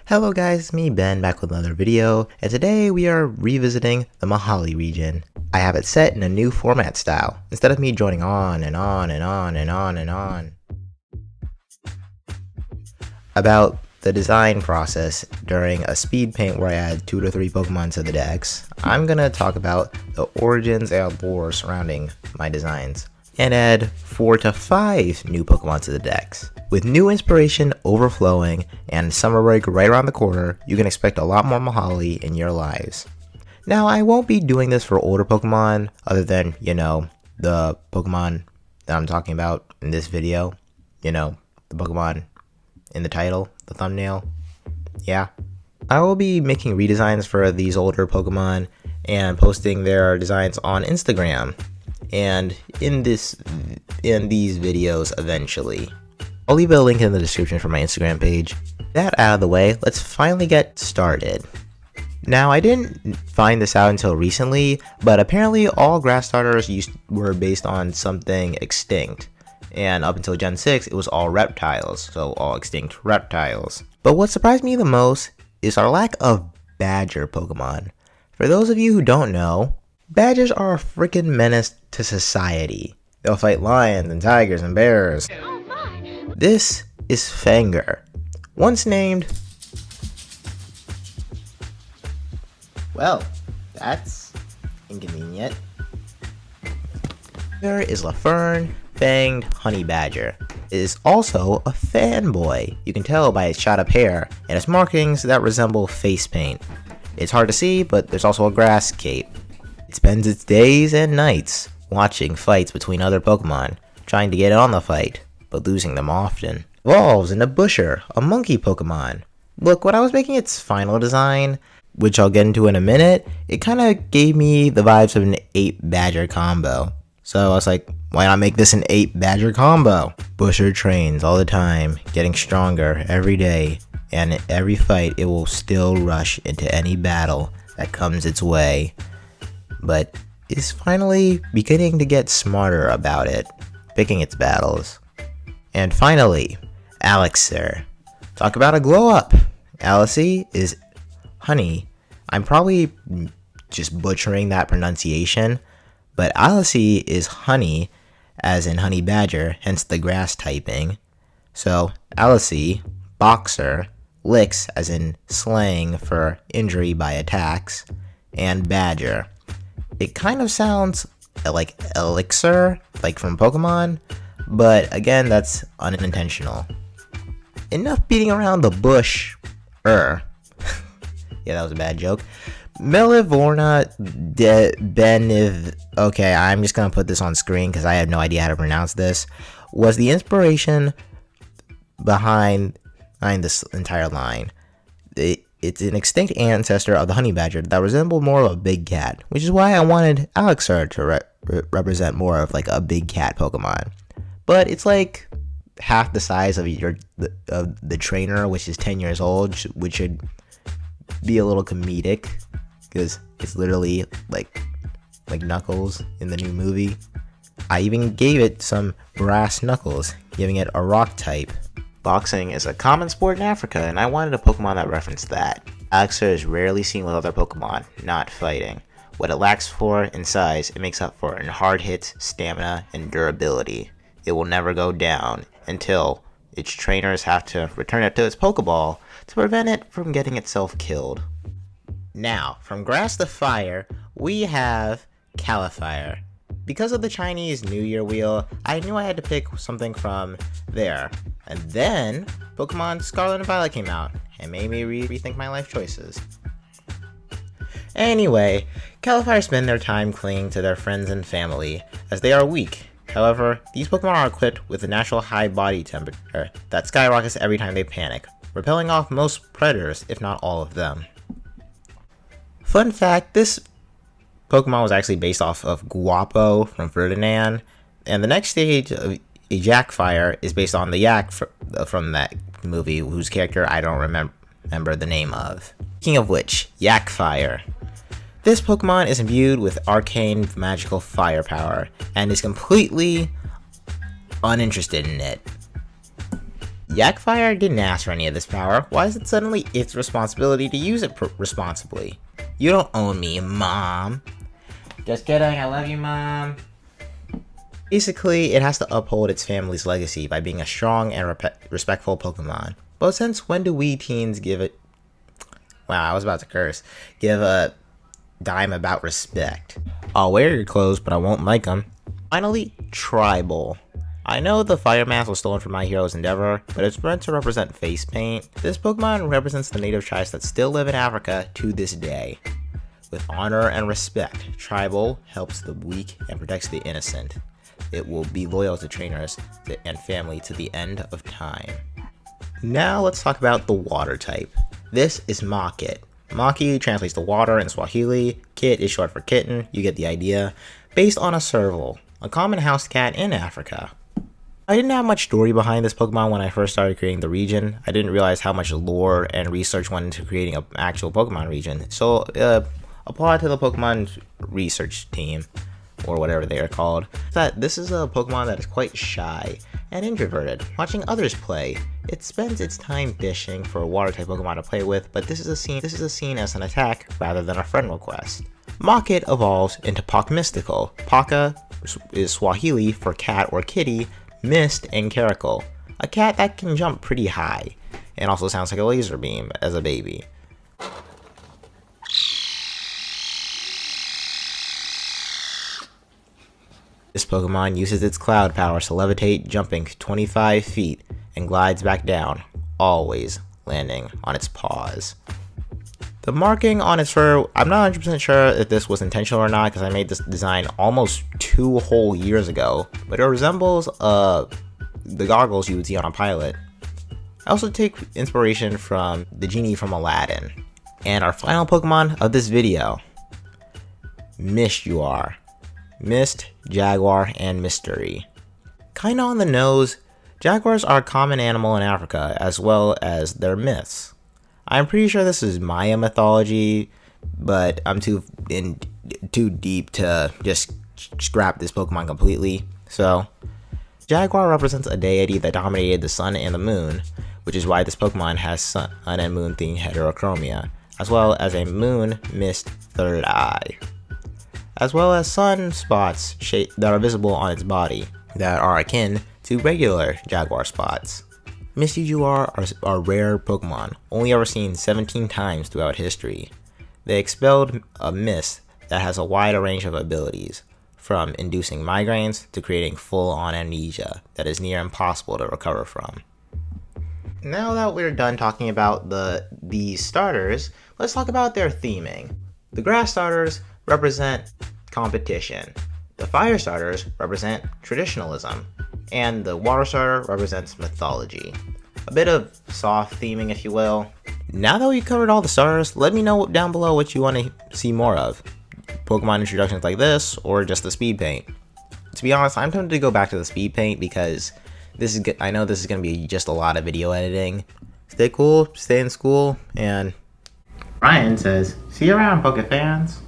Hello guys, it's me Ben back with another video, and today we are revisiting the Mahali region. I have it set in a new format style, instead of me joining on and on and on and on and on about the design process during a speed paint where I add 2 to 3 Pokemon to the decks. I'm gonna talk about the origins and lore surrounding my designs, and add 4 to 5 new Pokemon to the decks. With new inspiration overflowing and summer break right around the corner, you can expect a lot more Mahali in your lives. Now, I won't be doing this for older Pokemon, other than, the Pokemon that I'm talking about in this video. The Pokemon in the title, the thumbnail. Yeah. I will be making redesigns for these older Pokemon and posting their designs on Instagram and in these videos eventually. I'll leave a link in the description for my Instagram page. That out of the way, let's finally get started. Now, I didn't find this out until recently, but apparently all grass starters were based on something extinct. And up until Gen 6, it was all reptiles, so all extinct reptiles. But what surprised me the most is our lack of badger Pokemon. For those of you who don't know, badgers are a freaking menace to society. They'll fight lions and tigers and bears. This is Fanger, once named... Well, that's inconvenient. There is Lafern, Fanged Honey Badger. It is also a fanboy. You can tell by its shot up hair and its markings that resemble face paint. It's hard to see, but there's also a grass cape. It spends its days and nights watching fights between other Pokemon, trying to get on the fight, but losing them often. Evolves into Busher, a monkey Pokemon. Look, when I was making its final design, which I'll get into in a minute, it kind of gave me the vibes of an 8 badger combo. So I was like, why not make this an 8 badger combo? Busher trains all the time, getting stronger every day, and in every fight it will still rush into any battle that comes its way. But is finally beginning to get smarter about it, picking its battles. And finally, Alexer. Talk about a glow up. Alice is honey. I'm probably just butchering that pronunciation, but Alice is honey, as in honey badger, hence the grass typing. So Alice, boxer, licks, as in slang for injury by attacks, and badger. It kind of sounds like elixir, like from Pokemon, but again, that's unintentional. Enough beating around the bush. Yeah, that was a bad joke. Melivorna Beniv. Okay, I'm just gonna put this on screen because I have no idea how to pronounce this. Was the inspiration behind this entire line. It's an extinct ancestor of the honey badger that resembled more of a big cat, which is why I wanted Alexer to represent more of like a big cat Pokemon. But it's like half the size of the trainer, which is 10 years old, which should be a little comedic because it's literally like Knuckles in the new movie. I even gave it some brass knuckles, giving it a rock type. Boxing is a common sport in Africa, and I wanted a Pokemon that referenced that. Alexer is rarely seen with other Pokemon, not fighting. What it lacks for in size, it makes up for in hard hits, stamina, and durability. It will never go down until its trainers have to return it to its Pokeball to prevent it from getting itself killed. Now, from grass to fire, we have Caliphire. Because of the Chinese New Year wheel, I knew I had to pick something from there. And then, Pokemon Scarlet and Violet came out, and made me rethink my life choices. Anyway, Caliphire spend their time clinging to their friends and family, as they are weak. However, these Pokemon are equipped with a natural high body temperature that skyrockets every time they panic, repelling off most predators, if not all of them. Fun fact, this Pokemon was actually based off of Guapo from Ferdinand, and the next stage of Yakfire is based on the Yak from that movie, whose character I don't remember the name of. Speaking of which, Yakfire. This Pokemon is imbued with arcane magical firepower, and is completely uninterested in it. Yakfire didn't ask for any of this power. Why is it suddenly its responsibility to use it responsibly? You don't own me, Mom. Just kidding, I love you, Mom. Basically, it has to uphold its family's legacy by being a strong and respectful Pokemon. But since when do we teens give it... Wow, I was about to curse. Give a dime about respect. I'll wear your clothes, but I won't like them. Finally, Tribal. I know the Fire Mask was stolen from My Hero's Endeavor, but it's meant to represent face paint. This Pokemon represents the native tribes that still live in Africa to this day. With honor and respect, Tribal helps the weak and protects the innocent. It will be loyal to trainers and family to the end of time. Now let's talk about the water type. This is Maki. Maki translates to water in Swahili. Kit is short for kitten, you get the idea. Based on a serval, a common house cat in Africa. I didn't have much story behind this Pokemon when I first started creating the region. I didn't realize how much lore and research went into creating an actual Pokemon region. So, applaud to the Pokemon research team, or whatever they are called. That this is a Pokemon that is quite shy and introverted, watching others play. It spends its time fishing for a water type Pokemon to play with, but this is seen as an attack rather than a friend request. Maki evolves into Mystical. Paka is Swahili for cat or kitty, Mist and Caracal, a cat that can jump pretty high, and also sounds like a laser beam as a baby. This Pokemon uses its cloud powers to levitate, jumping 25 feet, and glides back down, always landing on its paws. The marking on its fur, I'm not 100% sure if this was intentional or not, because I made this design almost 2 whole years ago, but it resembles the goggles you would see on a pilot. I also take inspiration from the genie from Aladdin. And our final Pokemon of this video, Mishtuar. Mist, Jaguar, and Mystery. Kinda on the nose, jaguars are a common animal in Africa, as well as their myths. I'm pretty sure this is Maya mythology, but I'm too deep to just scrap this Pokemon completely. So, Jaguar represents a deity that dominated the sun and the moon, which is why this Pokemon has sun and moon themed heterochromia, as well as a moon mist third eye, as well as sun spots that are visible on its body that are akin to regular Jaguar spots. Mishtuar are rare Pokemon, only ever seen 17 times throughout history. They expelled a mist that has a wide range of abilities, from inducing migraines to creating full-on amnesia that is near impossible to recover from. Now that we're done talking about these starters, let's talk about their theming. The grass starters represent competition, the fire starters represent traditionalism, and the water starter represents mythology. A bit of soft theming, if you will. Now that we've covered all the starters, let me know down below what you want to see more of. Pokemon introductions like this, or just the speed paint. To be honest, I'm tempted to go back to the speed paint because I know this is going to be just a lot of video editing. Stay cool, stay in school, and Ryan says, see you around, Poke fans.